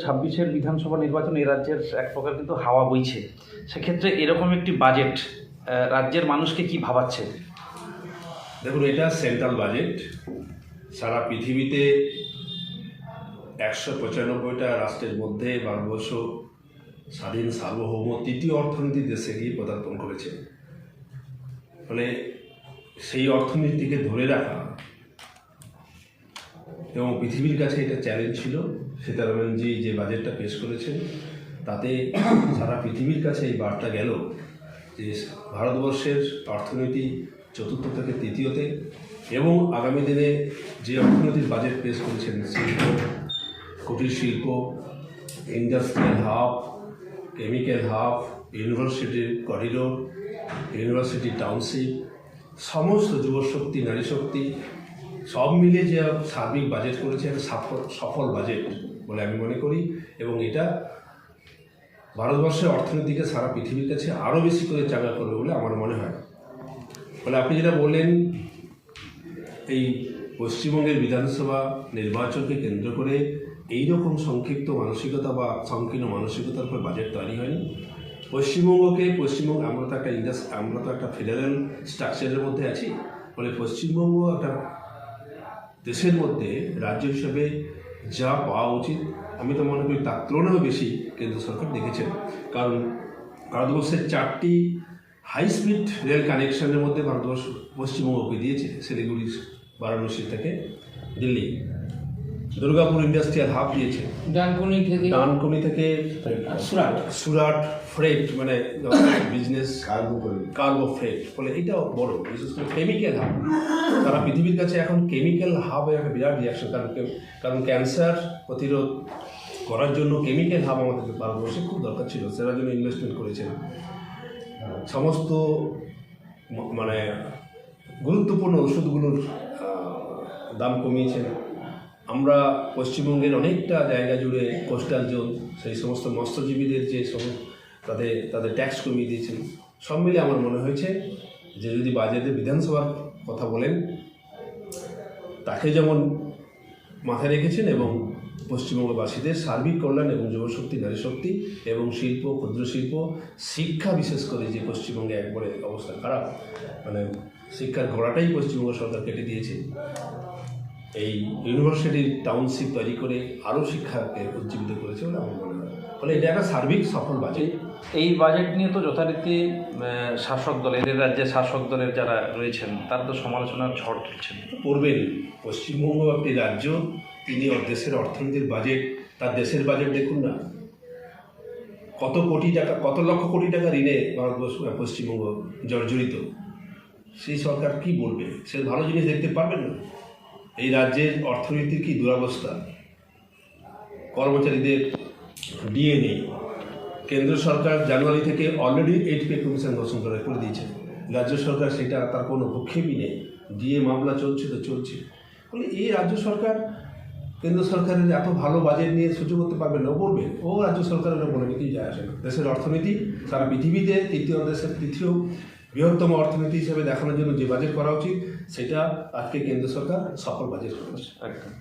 ছাব্বিশের বিধানসভা নির্বাচন এই রাজ্যের এক প্রকার কিন্তু হাওয়া বইছে। সেক্ষেত্রে এরকম একটি বাজেট রাজ্যের মানুষকে কি ভাবাচ্ছে? দেখুন, এটা সেন্ট্রাল বাজেট। সারা পৃথিবীতে 195টা রাষ্ট্রের মধ্যে ভারতবর্ষ স্বাধীন সার্বভৌম তৃতীয় অর্থনীতি দেশে গিয়ে পদার্পণ করেছে। ফলে সেই অর্থনীতিকে ধরে রাখা এবং পৃথিবীর কাছে এটা চ্যালেঞ্জ ছিল। সীতারামনজি যে বাজেটটা পেশ করেছেন তাতে সারা পৃথিবীর কাছে এই বার্তা গেল যে ভারতবর্ষের অর্থনীতি চতুর্থ থেকে তৃতীয়তে, এবং আগামী দিনে যে অর্থনীতির বাজেট পেশ করেছেন শিল্প, কুটির শিল্প, ইন্ডাস্ট্রিয়াল হাব, কেমিক্যাল হাব, ইউনিভার্সিটির করিডোর, ইউনিভার্সিটি টাউনশিপ, সমস্ত যুবশক্তি, নারী শক্তি সব মিলে যে সার্বিক বাজেট করেছেন সফল বাজেট বলে আমি মনে করি। এবং এটা ভারতবর্ষের অর্থনীতিকে সারা পৃথিবীর কাছে আরও বেশি করে চাঙ্গা করবে বলে আমার মনে হয়। ফলে আপনি যেটা বললেন, এই পশ্চিমবঙ্গের বিধানসভা নির্বাচনকে কেন্দ্র করে এই রকম সংক্ষিপ্ত মানসিকতা বা সংকীর্ণ মানসিকতার উপর বাজেট তৈরি হয়নি। পশ্চিমবঙ্গ আমরা তো একটা ফেডারেল স্ট্রাকচারের মধ্যে আছি। ফলে পশ্চিমবঙ্গ একটা দেশের মধ্যে রাজ্য হিসেবে যা পাওয়া উচিত আমি তো মনে করি তার তুলনাও বেশি কেন্দ্র সরকার দেখেছেন। কারণ ভারতবর্ষের 4টি হাই স্পিড রেল কানেকশনের মধ্যে ভারতবর্ষ পশ্চিমবঙ্গকে দিয়েছে। শিলিগুড়ি, বারাণসী থেকে দিল্লি, দুর্গাপুর ইন্ডাস্ট্রিয়াল হাব দিয়েছে, ডানকুনি থেকে সুরাট ফ্রেট, মানে বিজনেস কার্গো ফ্রেট। ফলে এটাও বড়, বিশেষ করে কেমিক্যাল হাব। সারা পৃথিবীর কাছে এখন কেমিক্যাল হাবের একটা বিরাট রিয়াকশন। কারণ ক্যান্সার প্রতিরোধ করার জন্য কেমিক্যাল হাব আমাদের ভারতবর্ষে খুব দরকার ছিল। সেটার জন্য ইনভেস্টমেন্ট করেছেন। সমস্ত মানে গুরুত্বপূর্ণ ওষুধগুলোর দাম কমিয়েছেন। আমরা পশ্চিমবঙ্গের অনেকটা জায়গা জুড়ে কোস্টাল জোন, সেই সমস্ত মৎস্যজীবীদের যে তাদের ট্যাক্স কমিয়ে দিয়েছেন। সব মিলে আমার মনে হয়েছে যে যদি বাজেটের বিধানসভার কথা বলেন, তাকে যেমন মাথায় রেখেছেন এবং পশ্চিমবঙ্গবাসীদের সার্বিক কল্যাণ এবং যুবশক্তি, নারী শক্তি এবং শিল্প, ক্ষুদ্র শিল্প, শিক্ষা, বিশেষ করে যে পশ্চিমবঙ্গে একবারে অবস্থা খারাপ, মানে শিক্ষার ঘোড়াটাই পশ্চিমবঙ্গ সরকার কেটে দিয়েছে। এই ইউনিভার্সিটির টাউনশিপ তৈরি করে আরও শিক্ষাকে উজ্জীবিত করেছে বলে আমার মনে হয়। ফলে এটা একটা সার্বিক সফল বাজেট। এই বাজেট নিয়ে তো যথারীতি শাসক দল, এদের রাজ্যের শাসক দলের যারা রয়েছেন তারা তো সমালোচনার ঝড় তুলছেন। করবেন। পশ্চিমবঙ্গ একটি রাজ্য, তিনি দেশের অর্থনীতির বাজেট, তার দেশের বাজেট দেখুন না, কত কোটি টাকা, কত লক্ষ কোটি টাকা ঋণে ভারতবর্ষ, পশ্চিমবঙ্গ জর্জরিত। সেই সরকার কি বলবে? সে ভালো জিনিস দেখতে পারবেন না। এই রাজ্যের অর্থনীতির কি দুরবস্থা, কর্মচারীদের ডিএ নেই। কেন্দ্র সরকার জানুয়ারি থেকে অলরেডি 8 পে কমিশন ঘোষণা করে দিয়েছে। রাজ্য সরকার সেটা তার কোনো ভূক্ষেপই নেই। ডিএ মামলা চলছে তো চলছে। ফলে এই রাজ্য সরকার কেন্দ্র সরকারের এত ভালো বাজেট নিয়ে সহ্য করতে পারবে না, বলবে ও রাজ্য সরকারের বলে কিছুই যায় আসে না। দেশের অর্থনীতি সারা পৃথিবীতে তৃতীয় বৃহত্তম অর্থনীতি হিসেবে দেখানোর জন্য যে বাজেট করা উচিত, সেটা আজকে কেন্দ্র সরকার সফল বাজেট করেছে। একদম।